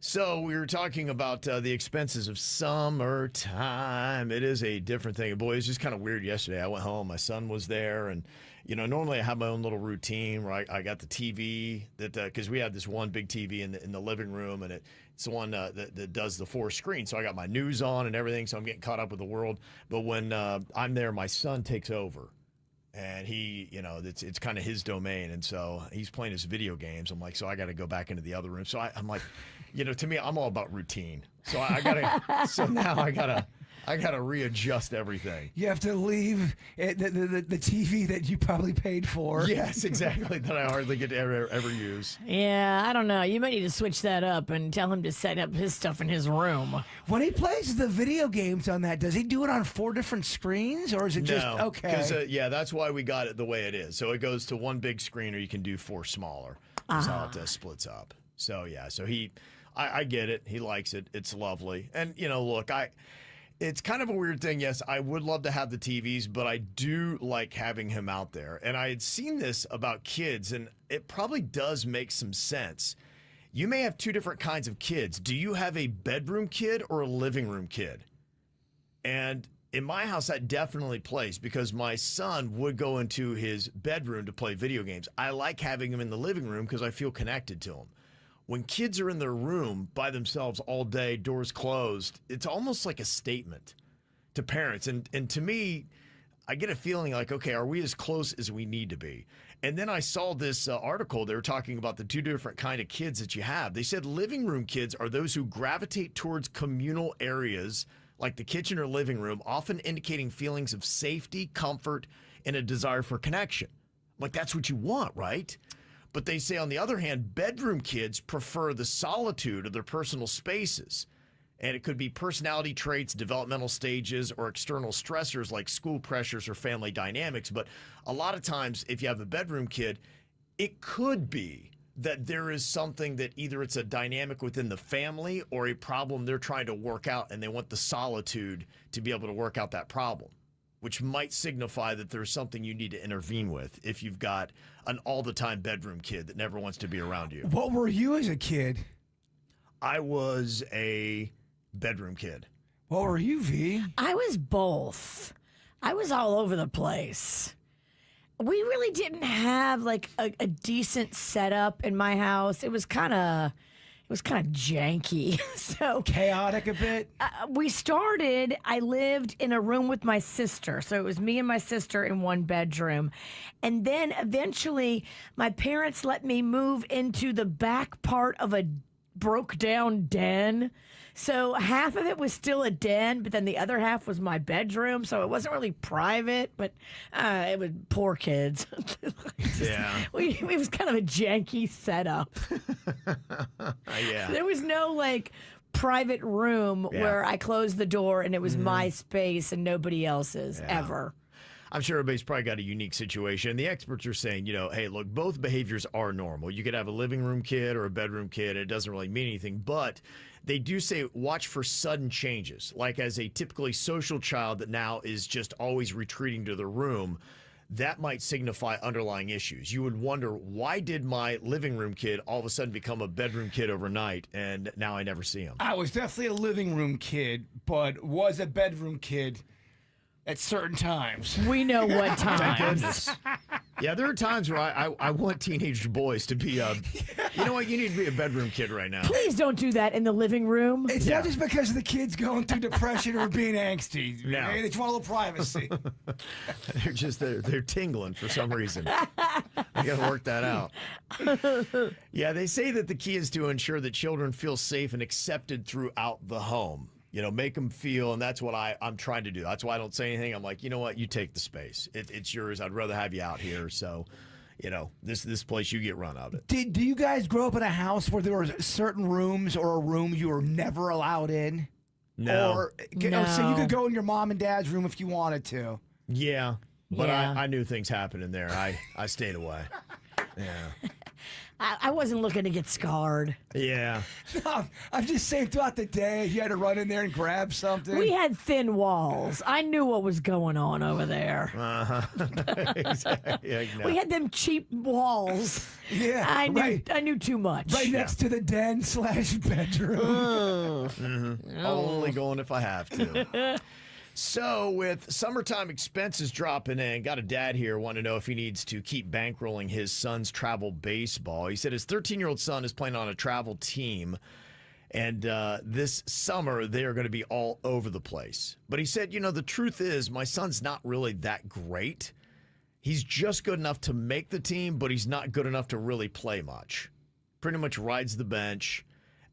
So we were talking about the expenses of summertime. It is a different thing. Boy, it was just kind of weird yesterday. I went home. My son was there. And, normally I have my own little routine where I got the TV because we have this one big TV in the living room. And it's the one that does the 4 screens. So I got my news on and everything. So I'm getting caught up with the world. But when I'm there, my son takes over. And he, it's kind of his domain. And so he's playing his video games. I'm like, so I got to go back into the other room. So I'm like, to me, I'm all about routine. So now I gotta readjust everything. You have to leave the TV that you probably paid for. Yes, exactly. That I hardly get to ever use. Yeah, I don't know. You might need to switch that up and tell him to set up his stuff in his room. When he plays the video games on that, does he do it on 4 different screens, or is it just okay? Because that's why we got it the way it is. So it goes to 1 big screen, or you can do 4 smaller. That's how it splits up. So I get it. He likes it. It's lovely. And look, it's kind of a weird thing. Yes, I would love to have the TVs, but I do like having him out there. And I had seen this about kids, and it probably does make some sense. You may have 2 different kinds of kids. Do you have a bedroom kid or a living room kid? And in my house, that definitely plays because my son would go into his bedroom to play video games. I like having him in the living room because I feel connected to him. When kids are in their room by themselves all day, doors closed, it's almost like a statement to parents. And to me, I get a feeling like, okay, are we as close as we need to be? And then I saw this article. They were talking about the 2 different kind of kids that you have. They said living room kids are those who gravitate towards communal areas like the kitchen or living room, often indicating feelings of safety, comfort, and a desire for connection. Like, that's what you want, right? But they say, on the other hand, bedroom kids prefer the solitude of their personal spaces. And it could be personality traits, developmental stages, or external stressors like school pressures or family dynamics. But a lot of times, if you have a bedroom kid, it could be that there is something that either it's a dynamic within the family or a problem they're trying to work out, and they want the solitude to be able to work out that problem, which might signify that there's something you need to intervene with if you've got an all-the-time bedroom kid that never wants to be around you. What were you as a kid? I was a bedroom kid. What were you, V? I was both. I was all over the place. We really didn't have like a decent setup in my house. It was kind of janky. So chaotic a bit. I lived in a room with my sister. So it was me and my sister in 1 bedroom. And then eventually my parents let me move into the back part of a broke down den. So half of it was still a den, but then the other half was my bedroom. So it wasn't really private, but it was poor kids. Yeah. It was kind of a janky setup. Yeah. There was no like private room where I closed the door and it was my space and nobody else's ever. I'm sure everybody's probably got a unique situation. The experts are saying, hey, look, both behaviors are normal. You could have a living room kid or a bedroom kid. It doesn't really mean anything. But they do say watch for sudden changes, like as a typically social child that now is just always retreating to their room. That might signify underlying issues. You would wonder, why did my living room kid all of a sudden become a bedroom kid overnight, and now I never see him? I was definitely a living room kid, but was a bedroom kid at certain times. We know what times. Thank goodness. Yeah, there are times where I want teenage boys to be you know what, you need to be a bedroom kid right now. Please don't do that in the living room. It's not just because of the kids going through depression or being angsty. No. They just want a little privacy. They're tingling for some reason. I got to work that out. Yeah, they say that the key is to ensure that children feel safe and accepted throughout the home. Make them feel, and that's what I'm trying to do. That's why I don't say anything. I'm like, you know what? You take the space. It's yours. I'd rather have you out here. So, this place, you get run out of it. Do you guys grow up in a house where there were certain rooms or a room you were never allowed in? No. No. So you could go in your mom and dad's room if you wanted to. Yeah, but Yeah. I knew things happened in there. I stayed away. Yeah. I wasn't looking to get scarred. Yeah. No, I'm just saying throughout the day, you had to run in there and grab something. We had thin walls. I knew what was going on over there. Yeah, no. We had them cheap walls. Yeah, I knew. right. I knew too much. Right next to the den/bedroom. Only going if I have to. So, with summertime expenses dropping in, got a dad here wanting to know if he needs to keep bankrolling his son's travel baseball. He said his 13-year-old son is playing on a travel team, and this summer they are going to be all over the place. But he said, the truth is my son's not really that great. He's just good enough to make the team, but he's not good enough to really play much. Pretty much rides the bench.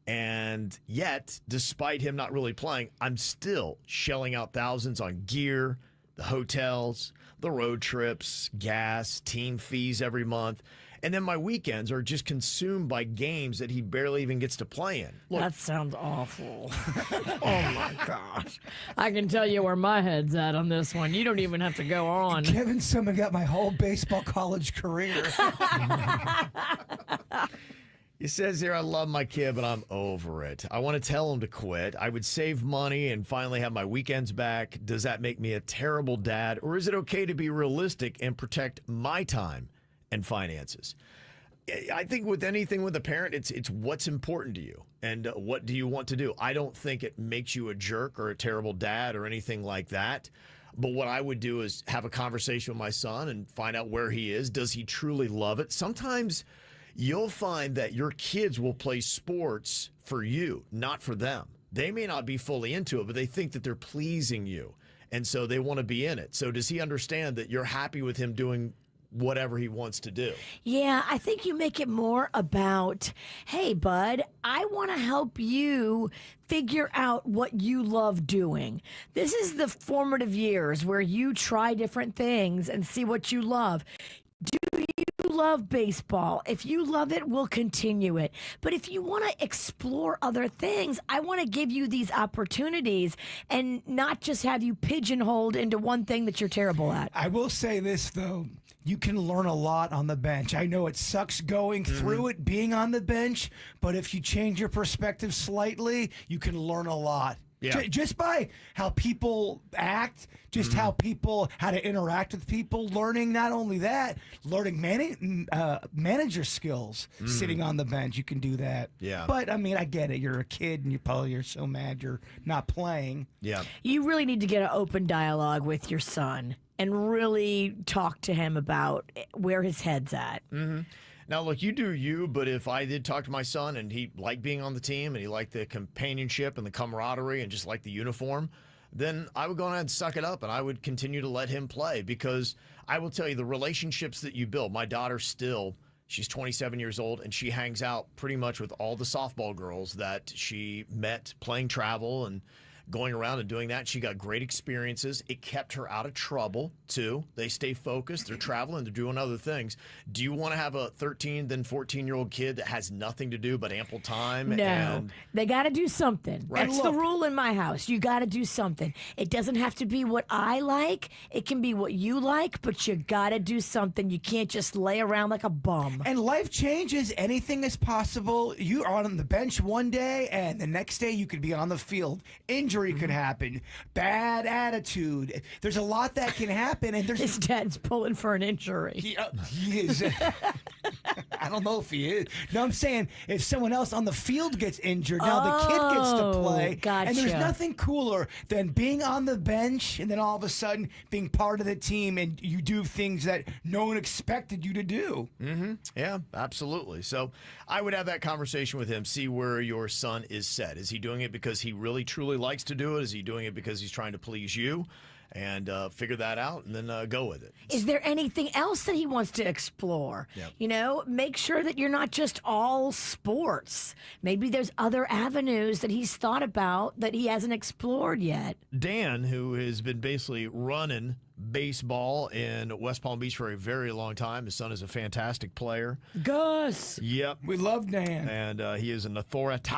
And yet, despite him not really playing, I'm still shelling out thousands on gear, the hotels, the road trips, gas, team fees every month. And then my weekends are just consumed by games that he barely even gets to play in. Look, That sounds awful. Oh my gosh. I can tell you where my head's at on this one. You don't even have to go on. Kevin Summer got my whole baseball college career. he says here, I love my kid, but I'm over it. I want to tell him to quit. I would save money and finally have my weekends back. Does that make me a terrible dad? Or is it okay to be realistic and protect my time and finances? I think with anything with a parent, it's what's important to you and what do you want to do. I don't think it makes you a jerk or a terrible dad or anything like that. But what I would do is have a conversation with my son and find out where he is. Does he truly love it? Sometimes you'll find that your kids will play sports for you, not for them. They may not be fully into it, but they think that they're pleasing you. And so they want to be in it. So does he understand that you're happy with him doing whatever he wants to do? Yeah, I think you make it more about, hey, bud, I want to help you figure out what you love doing. This is the formative years where you try different things and see what you love. Do you love baseball? If you love it, we'll continue it. But if you want to explore other things, I want to give you these opportunities and not just have you pigeonholed into one thing that you're terrible at. I will say this, though. You can learn a lot on the bench. I know it sucks going through it, being on the bench, but if you change your perspective slightly, you can learn a lot. Yeah. Just by how people act, just how to interact with people, learning not only that, learning manager skills sitting on the bench. You can do that. Yeah. But, I mean, I get it. You're a kid and you're so mad you're not playing. Yeah. You really need to get an open dialogue with your son and really talk to him about where his head's at. Now, look, you do you, but if I did talk to my son and he liked being on the team and he liked the companionship and the camaraderie and just liked the uniform, then I would go ahead and suck it up and I would continue to let him play, because I will tell you, the relationships that you build, my daughter she's 27 years old, and she hangs out pretty much with all the softball girls that she met playing travel and going around and doing that. She got great experiences. It kept her out of trouble, too. They stay focused. They're traveling. They're doing other things. Do you want to have a 13, then 14-year-old kid that has nothing to do but ample time? No, they got to do something. Right. That's the rule in my house. You got to do something. It doesn't have to be what I like. It can be what you like, but you got to do something. You can't just lay around like a bum. And life changes. Anything is possible. You are on the bench one day, and the next day you could be on the field. Injury could happen. Bad attitude. There's a lot that can happen. And there's His dad's pulling for an injury. he is. I don't know if he is. No, I'm saying if someone else on the field gets injured, now the kid gets to play. Gotcha. And there's nothing cooler than being on the bench and then all of a sudden being part of the team and you do things that no one expected you to do. Yeah, absolutely. So I would have that conversation with him, see where your son is set. Is he doing it because he really, truly likes to do it? Is he doing it because he's trying to please you? And figure that out and then go with it. Is there anything else that he wants to explore? Yep. Make sure that you're not just all sports. Maybe there's other avenues that he's thought about that he hasn't explored yet. Dan, who has been basically running baseball in West Palm Beach for a very long time. His son is a fantastic player. Gus. Yep. We love Dan. And he is an authority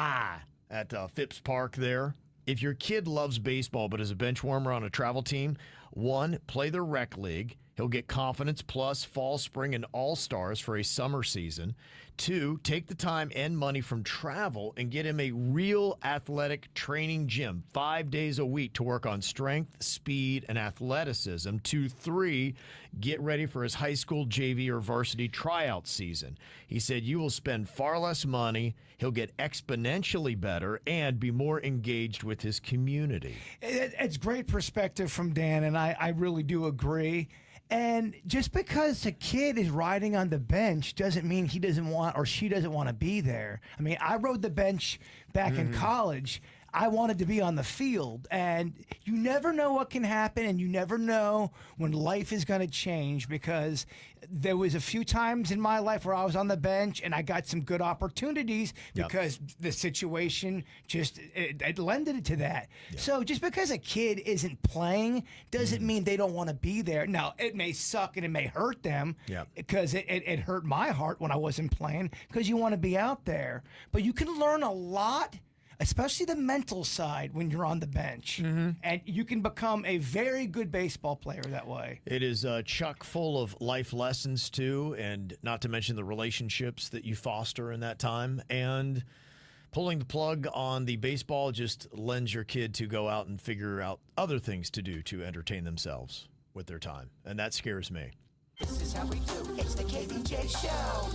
at Phipps Park there. If your kid loves baseball but is a bench warmer on a travel team, one, play the rec league. He'll get confidence plus fall, spring, and all-stars for a summer season. 2, take the time and money from travel and get him a real athletic training gym 5 days a week to work on strength, speed, and athleticism. 2, 3, get ready for his high school JV or varsity tryout season. He said you will spend far less money, he'll get exponentially better, and be more engaged with his community. It's great perspective from Dan, and I really do agree. And just because a kid is riding on the bench doesn't mean he doesn't want or she doesn't want to be there. I mean, I rode the bench back in college. I wanted to be on the field, and you never know what can happen, and you never know when life is going to change, because there was a few times in my life where I was on the bench and I got some good opportunities because the situation just it lended to that. So just because a kid isn't playing doesn't mean they don't want to be there. Now, it may suck and it may hurt them because it hurt my heart when I wasn't playing, because you want to be out there. But you can learn a lot, especially the mental side, when you're on the bench. And you can become a very good baseball player that way. It is chock full of life lessons, too, and not to mention the relationships that you foster in that time. And pulling the plug on the baseball just lends your kid to go out and figure out other things to do to entertain themselves with their time. And that scares me. This is how we do. It's the KBJ Show.